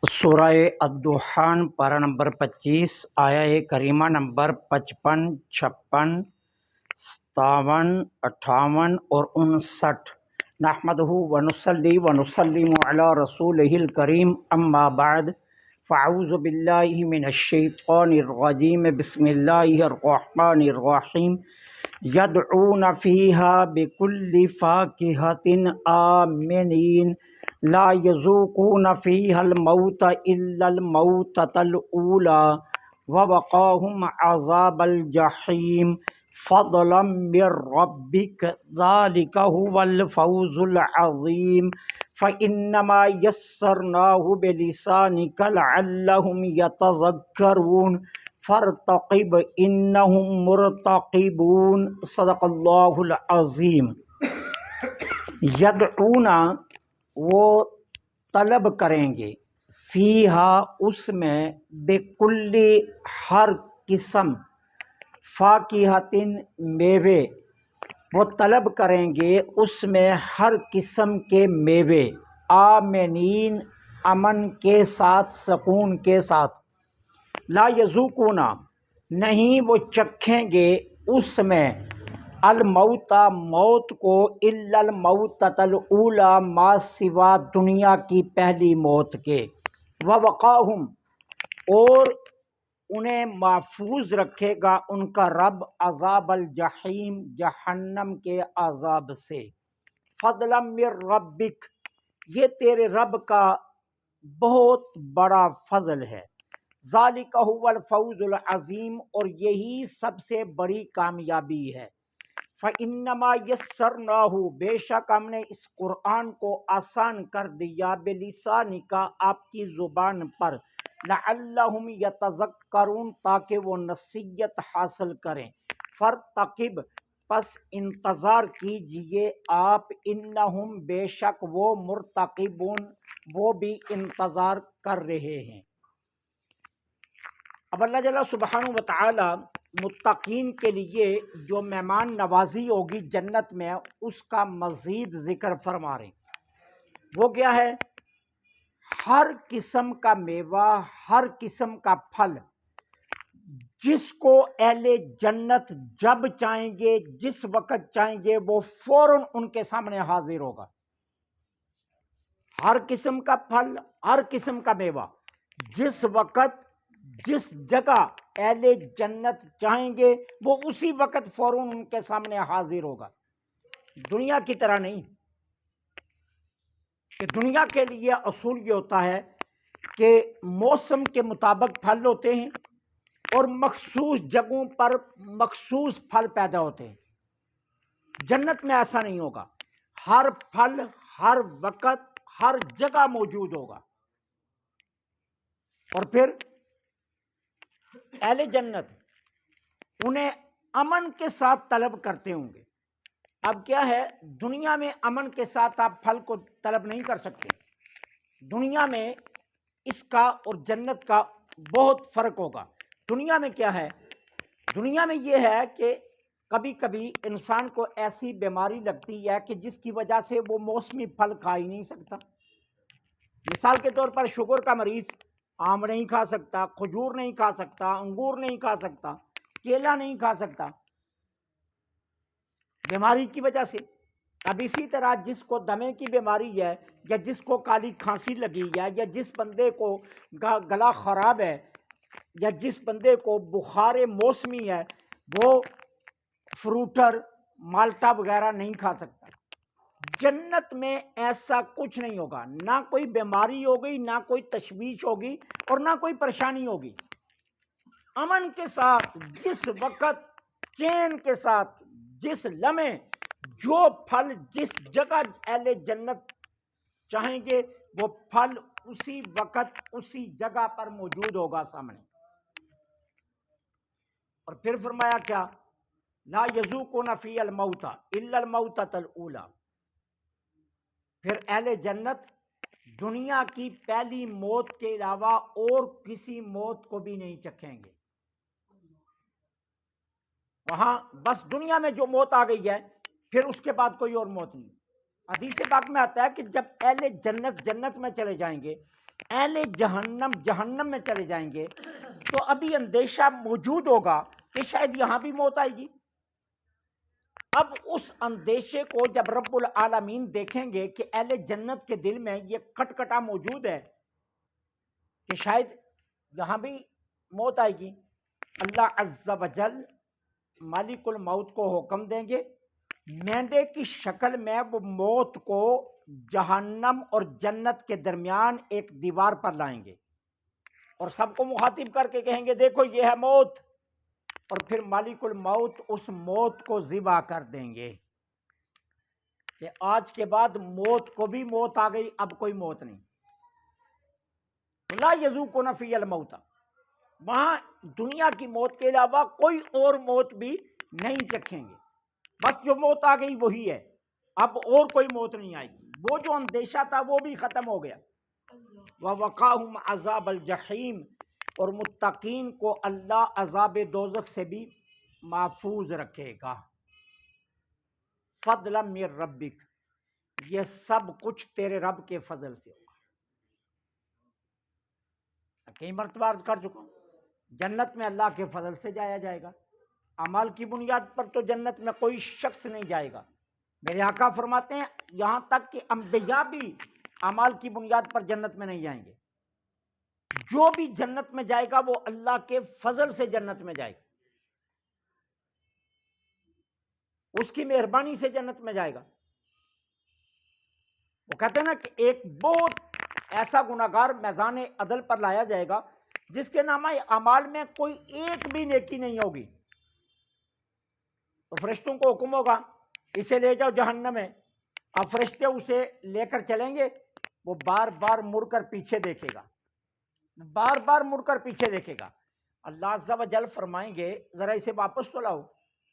سورہ الدخان پارہ نمبر 25 آیہ کریمہ نمبر 55، 56، 57، 58 اور 59۔ نحمدہ ونصلی ونسلم علی رسولہ الکریم، اما بعد فاعوذ باللہ من الشیطان الرجیم، بسم اللہ الرحمن الرحیم۔ یدعون فیہا بکل فاکہۃ آمنین لا یذوقون فیہا الموت الا الموتۃ الاولی ووقاہم عذاب الجحیم فضلا من ربک ذلک هو الفوز العظیم فإنما یسرناہ بلسانک لعلہم یتذکرون فارتقب انہم مرتقبون۔ صدق اللہ العظیم۔ یدعونا، وہ طلب کریں گے، فیہا، اس میں، بکل، ہر قسم، فاکہۃ، میوے، وہ طلب کریں گے اس میں ہر قسم کے میوے، آمنین، امن کے ساتھ، سکون کے ساتھ، لا یذوقون، نہیں وہ چکھیں گے اس میں، الموت، موت کو، الا الموتۃ الاولی، ما سوا دنیا کی پہلی موت کے، ووقاہم، اور انہیں محفوظ رکھے گا ان کا رب، عذاب الجحیم، جہنم کے عذاب سے، فضلا من ربک، یہ تیرے رب کا بہت بڑا فضل ہے، ذالک هو الفوز العظیم، اور یہی سب سے بڑی کامیابی ہے، فإنما یسرناہ، بے شک ہم نے اس قرآن کو آسان کر دیا، بلسانک، آپ کی زبان پر، لعلہم یتذکرون، تاکہ وہ نصیحت حاصل کریں، فارتقب، پس انتظار کیجئے آپ، انہم، بے شک وہ، مرتقبون، وہ بھی انتظار کر رہے ہیں۔ اب اللہ جل سبحانہ و تعالی متقین کے لیے جو مہمان نوازی ہوگی جنت میں، اس کا مزید ذکر فرما رہے ہیں۔ وہ کیا ہے؟ ہر قسم کا میوہ، ہر قسم کا پھل، جس کو اہل جنت جب چاہیں گے، جس وقت چاہیں گے، وہ فوراً ان کے سامنے حاضر ہوگا۔ ہر قسم کا پھل، ہر قسم کا میوہ، جس وقت، جس جگہ اہل جنت چاہیں گے، وہ اسی وقت فوراً ان کے سامنے حاضر ہوگا۔ دنیا کی طرح نہیں کہ دنیا کے لیے اصول یہ ہوتا ہے کہ موسم کے مطابق پھل ہوتے ہیں اور مخصوص جگہوں پر مخصوص پھل پیدا ہوتے ہیں۔ جنت میں ایسا نہیں ہوگا، ہر پھل ہر وقت ہر جگہ موجود ہوگا۔ اور پھر اہل جنت انہیں امن کے ساتھ طلب کرتے ہوں گے۔ اب کیا ہے، دنیا میں امن کے ساتھ آپ پھل کو طلب نہیں کر سکتے۔ دنیا میں اس کا اور جنت کا بہت فرق ہوگا۔ دنیا میں کیا ہے؟ دنیا میں یہ ہے کہ کبھی کبھی انسان کو ایسی بیماری لگتی ہے کہ جس کی وجہ سے وہ موسمی پھل کھا ہی نہیں سکتا۔ مثال کے طور پر شوگر کا مریض آم نہیں کھا سکتا، کھجور نہیں کھا سکتا، انگور نہیں کھا سکتا، کیلا نہیں کھا سکتا، بیماری کی وجہ سے۔ اب اسی طرح جس کو دمے کی بیماری ہے، یا جس کو کالی کھانسی لگی ہے، یا جس بندے کو گلا خراب ہے، یا جس بندے کو بخار موسمی ہے، وہ فروٹر، مالٹا وغیرہ نہیں کھا سکتا۔ جنت میں ایسا کچھ نہیں ہوگا، نہ کوئی بیماری ہوگی، نہ کوئی تشویش ہوگی، اور نہ کوئی پریشانی ہوگی۔ امن کے ساتھ، جس وقت، چین کے ساتھ، جس لمحے، جو پھل جس جگہ اہل جنت چاہیں گے، وہ پھل اسی وقت اسی جگہ پر موجود ہوگا سامنے۔ اور پھر فرمایا کیا؟ لا یذوقون فیہا الموت الا الموتۃ الاولی۔ پھر اہل جنت دنیا کی پہلی موت کے علاوہ اور کسی موت کو بھی نہیں چکھیں گے۔ وہاں بس دنیا میں جو موت آ گئی ہے، پھر اس کے بعد کوئی اور موت نہیں۔ حدیث پاک میں آتا ہے کہ جب اہل جنت جنت میں چلے جائیں گے اہل جہنم جہنم میں چلے جائیں گے تو ابھی اندیشہ موجود ہوگا کہ شاید یہاں بھی موت آئے گی۔ اب اس اندیشے کو جب رب العالمین دیکھیں گے کہ اہل جنت کے دل میں یہ کھٹکھٹا موجود ہے کہ شاید یہاں بھی موت آئے گی، اللہ عز و جل مالک الموت کو حکم دیں گے، مینڈے کی شکل میں وہ موت کو جہنم اور جنت کے درمیان ایک دیوار پر لائیں گے اور سب کو مخاطب کر کے کہیں گے دیکھو یہ ہے موت، اور پھر مالک الموت اس موت کو ذبح کر دیں گے کہ آج کے بعد موت کو بھی موت آ گئی، اب کوئی موت نہیں، لا یذوقون فی الموت، وہاں دنیا کی موت کے علاوہ کوئی اور موت بھی نہیں چکھیں گے، بس جو موت آ گئی وہی ہے، اب اور کوئی موت نہیں آئے گی، وہ جو اندیشہ تھا وہ بھی ختم ہو گیا۔ وَوَقَاهُمْ عَذَابَ الْجَحِيمِ، اور متقین کو اللہ عذاب دوزخ سے بھی محفوظ رکھے گا۔ فضلا من ربک، یہ سب کچھ تیرے رب کے فضل سے ہوگا۔ کئی مرتبہ عرض کر چکا ہوں، جنت میں اللہ کے فضل سے جایا جائے گا، اعمال کی بنیاد پر تو جنت میں کوئی شخص نہیں جائے گا۔ میرے آقا فرماتے ہیں یہاں تک کہ انبیاء بھی اعمال کی بنیاد پر جنت میں نہیں جائیں گے، جو بھی جنت میں جائے گا وہ اللہ کے فضل سے جنت میں جائے گا، اس کی مہربانی سے جنت میں جائے گا۔ وہ کہتے ہیں نا کہ ایک بہت ایسا گناہگار میزان عدل پر لایا جائے گا جس کے نامہ اعمال میں کوئی ایک بھی نیکی نہیں ہوگی، تو فرشتوں کو حکم ہوگا اسے لے جاؤ جہنم میں، اب فرشتے اسے لے کر چلیں گے، وہ بار بار مڑ کر پیچھے دیکھے گا، بار بار مڑ کر پیچھے دیکھے گا، اللہ عز و جل فرمائیں گے ذرا اسے واپس تو لاؤ،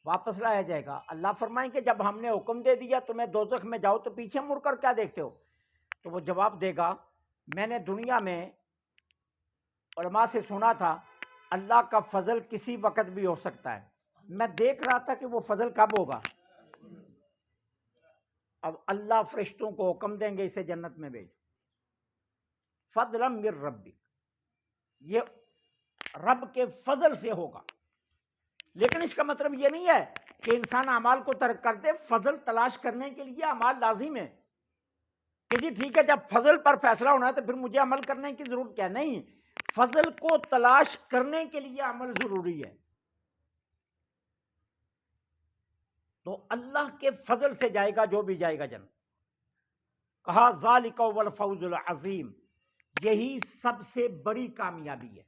واپس لایا جائے گا، اللہ فرمائیں کہ جب ہم نے حکم دے دیا تمہیں دوزخ میں جاؤ تو پیچھے مڑ کر کیا دیکھتے ہو؟ تو وہ جواب دے گا میں نے دنیا میں علماء سے سنا تھا اللہ کا فضل کسی وقت بھی ہو سکتا ہے، میں دیکھ رہا تھا کہ وہ فضل کب ہوگا۔ اب اللہ فرشتوں کو حکم دیں گے اسے جنت میں بھیج، فضلا من ربک، یہ رب کے فضل سے ہوگا، لیکن اس کا مطلب یہ نہیں ہے کہ انسان اعمال کو ترک کر دے، فضل تلاش کرنے کے لیے اعمال لازم ہے کہ جی ٹھیک ہے جب فضل پر فیصلہ ہونا ہے تو پھر مجھے عمل کرنے کی ضرورت کیا، نہیں، فضل کو تلاش کرنے کے لیے عمل ضروری ہے، تو اللہ کے فضل سے جائے گا جو بھی جائے گا جنت۔ کہا ذالک هو الفوز العظیم، یہی سب سے بڑی کامیابی ہے،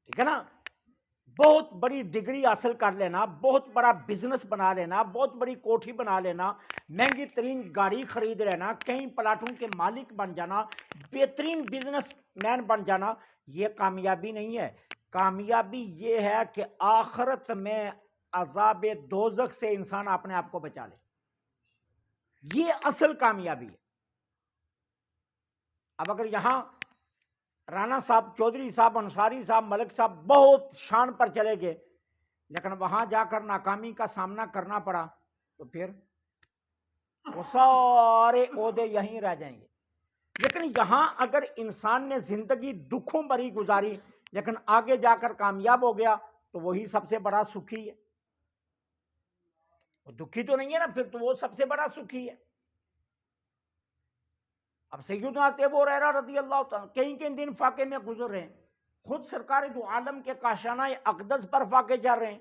ٹھیک ہے نا، بہت بڑی ڈگری حاصل کر لینا، بہت بڑا بزنس بنا لینا، بہت بڑی کوٹھی بنا لینا، مہنگی ترین گاڑی خرید لینا، کئی پلاٹوں کے مالک بن جانا، بہترین بزنس مین بن جانا، یہ کامیابی نہیں ہے، کامیابی یہ ہے کہ آخرت میں عذاب دوزخ سے انسان اپنے آپ کو بچا لے، یہ اصل کامیابی ہے۔ اب اگر یہاں رانا صاحب، چودھری صاحب، انصاری صاحب، ملک صاحب بہت شان پر چلے گئے لیکن وہاں جا کر ناکامی کا سامنا کرنا پڑا تو پھر وہ سارے عہدے یہیں رہ جائیں گے، لیکن یہاں اگر انسان نے زندگی دکھوں بھری گزاری لیکن آگے جا کر کامیاب ہو گیا تو وہی سب سے بڑا سکھی ہے، وہ دکھی تو نہیں ہے نا، پھر تو وہ سب سے بڑا سکھی ہے۔ اب سیدنا ابو ہریرہ رضی اللہ تعالیٰ کئی دن فاقے میں گزر رہے ہیں، خود سرکار دو عالم کے کاشانہ اقدس پر فاقے چل رہے ہیں،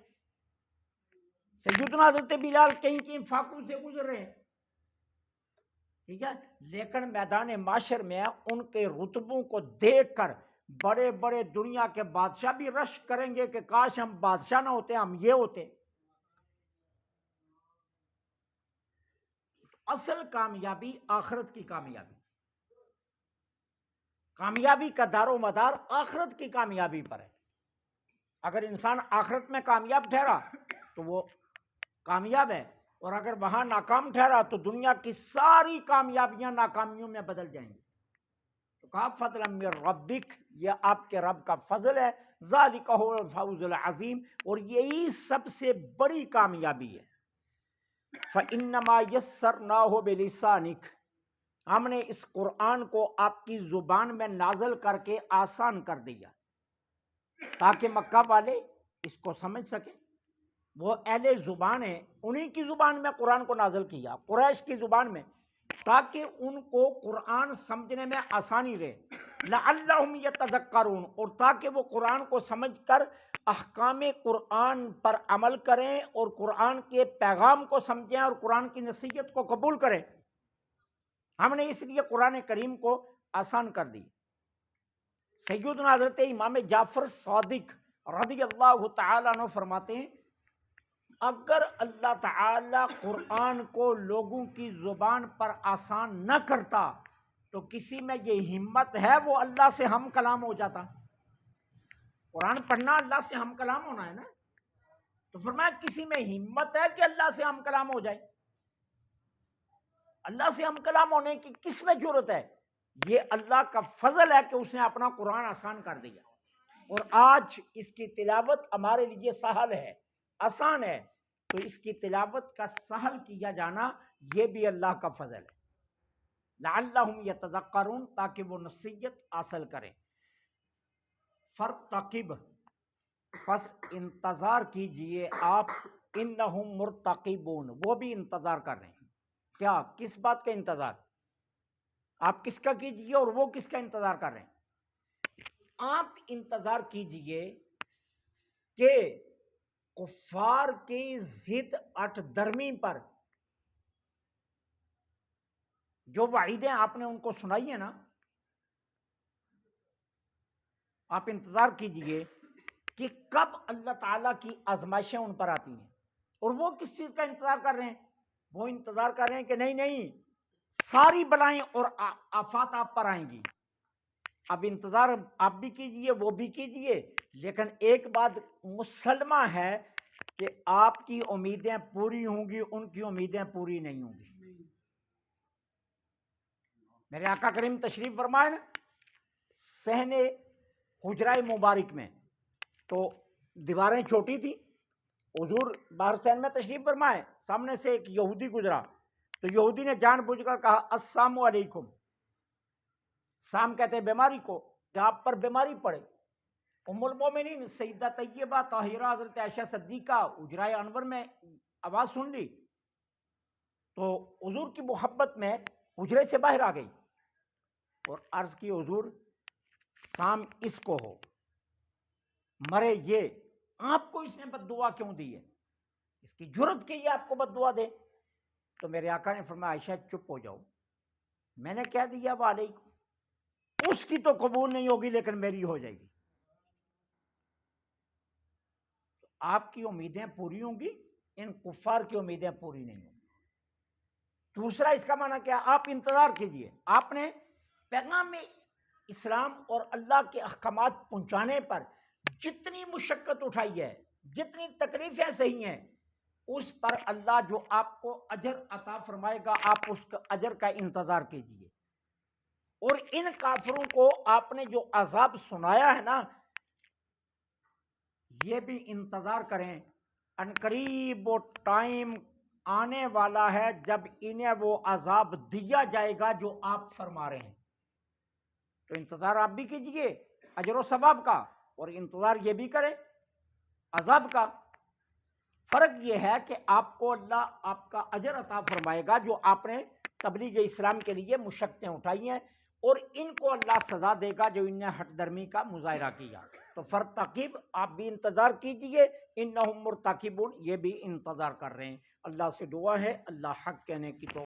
سیدنا حضرت بلال کئی فاقوں سے گزر رہے ہیں، ٹھیک ہے، لیکن میدان معاشر میں ان کے رتبوں کو دیکھ کر بڑے بڑے دنیا کے بادشاہ بھی رش کریں گے کہ کاش ہم بادشاہ نہ ہوتے، ہم یہ ہوتے۔ اصل کامیابی آخرت کی کامیابی، کامیابی کا دار و مدار آخرت کی کامیابی پر ہے، اگر انسان آخرت میں کامیاب ٹھہرا تو وہ کامیاب ہے، اور اگر وہاں ناکام ٹھہرا تو دنیا کی ساری کامیابیاں ناکامیوں میں بدل جائیں گی۔ تو کہا فضلا من ربک، یہ آپ کے رب کا فضل ہے، ذالک هو الفوز العظیم، اور یہی سب سے بڑی کامیابی ہے۔ فَإِنَّمَا يَسَّرْنَاهُ بِلِسَانِكَ، ہم نے اس قرآن کو آپ کی زبان میں نازل کر کے آسان کر دیا تاکہ مکہ والے اس کو سمجھ سکیں۔ وہ اہل زبان ہیں، انہی کی زبان میں قرآن کو نازل کیا، قریش کی زبان میں، تاکہ ان کو قرآن سمجھنے میں آسانی رہے، لعلہم یتذکرون، اور تاکہ وہ قرآن کو سمجھ کر احکام قرآن پر عمل کریں اور قرآن کے پیغام کو سمجھیں اور قرآن کی نصیحت کو قبول کریں۔ ہم نے اس لیے قرآن کریم کو آسان کر دی۔ سیدنا حضرت امام جعفر صادق رضی اللہ تعالیٰ عنہ فرماتے ہیں، اگر اللہ تعالیٰ قرآن کو لوگوں کی زبان پر آسان نہ کرتا تو کسی میں یہ ہمت ہے وہ اللہ سے ہم کلام ہو جاتا۔ قرآن پڑھنا اللہ سے ہم کلام ہونا ہے نا، تو فرمایا کسی میں ہمت ہے کہ اللہ سے ہم کلام ہو جائے؟ اللہ سے ہم کلام ہونے کی کس میں جرت ہے؟ یہ اللہ کا فضل ہے کہ اس نے اپنا قرآن آسان کر دیا، اور آج اس کی تلاوت ہمارے لیے سہل ہے، آسان ہے، تو اس کی تلاوت کا سہل کیا جانا یہ بھی اللہ کا فضل ہے، لعلہم یتذکرون، تاکہ وہ نصیحت حاصل کریں۔ فرتقب، پس انتظار کیجئے آپ، انہم مرتقبون، وہ بھی انتظار کر رہے ہیں۔ کیا؟ کس بات کا انتظار؟ آپ کس کا کیجئے اور وہ کس کا انتظار کر رہے ہیں؟ آپ انتظار کیجئے کہ کفار کی ضد اٹ درمی پر جو وعیدیں آپ نے ان کو سنائی ہیں نا، آپ انتظار کیجئے کہ کب اللہ تعالیٰ کی آزمائشیں ان پر آتی ہیں۔ اور وہ کس چیز کا انتظار کر رہے ہیں؟ وہ انتظار کر رہے ہیں کہ نہیں ساری بلائیں اور آفات آپ پر آئیں گی۔ اب انتظار آپ بھی کیجئے، وہ بھی کیجئے، لیکن ایک بات مسلمہ ہے کہ آپ کی امیدیں پوری ہوں گی، ان کی امیدیں پوری نہیں ہوں گی۔ میرے آقا کریم تشریف فرمائے نا صحن حجرہ مبارک میں، تو دیواریں چھوٹی تھی، حضور باہر صحن میں تشریف فرمائے، سامنے سے ایک یہودی گزرا، تو یہودی نے جان بوجھ کر کہا السلام علیکم۔ سام کہتے ہیں بیماری کو، کہ آپ پر بیماری پڑے۔ ام المومنین سیدہ طیبہ طاہرہ حضرت عائشہ صدیقہ حجرہ انور میں آواز سن لی تو حضور کی محبت میں حجرے سے باہر آ گئی اور عرض کی حضور سام اس کو ہو، مرے یہ، آپ کو اس نے بد دعا کیوں دی ہے؟ اس کی جرت کی یہ آپ کو بد دعا دے؟ تو میرے آقا نے فرمایا عائشہ چپ ہو جاؤ، میں نے کہہ دیا وعلیکم، اس کی تو قبول نہیں ہوگی لیکن میری ہو جائے گی۔ آپ کی امیدیں پوری ہوں گی، ان کفار کی امیدیں پوری نہیں ہوں گی۔ دوسرا اس کا معنی کیا؟ آپ انتظار کیجئے۔ آپ نے پیغام اسلام اور اللہ کے احکامات پہنچانے پر جتنی مشقت اٹھائی ہے، جتنی تکلیفیں سہی ہیں، اس پر اللہ جو آپ کو اجر عطا فرمائے گا، آپ اس کا اجر کا انتظار کیجئے۔ اور ان کافروں کو آپ نے جو عذاب سنایا ہے نا، یہ بھی انتظار کریں، ان قریب وہ ٹائم آنے والا ہے جب انہیں وہ عذاب دیا جائے گا جو آپ فرما رہے ہیں۔ تو انتظار آپ بھی کیجئے اجر و ثواب کا، اور انتظار یہ بھی کریں عذاب کا۔ فرق یہ ہے کہ آپ کو اللہ آپ کا اجر عطا فرمائے گا جو آپ نے تبلیغ اسلام کے لیے مشقتیں اٹھائی ہیں، اور ان کو اللہ سزا دے گا جو انہیں ہٹ درمی کا مظاہرہ کیا۔ تو فرتقب، آپ بھی انتظار کیجئے، انہم مرتقبون، یہ بھی انتظار کر رہے ہیں۔ اللہ سے دعا ہے اللہ حق کہنے کی تو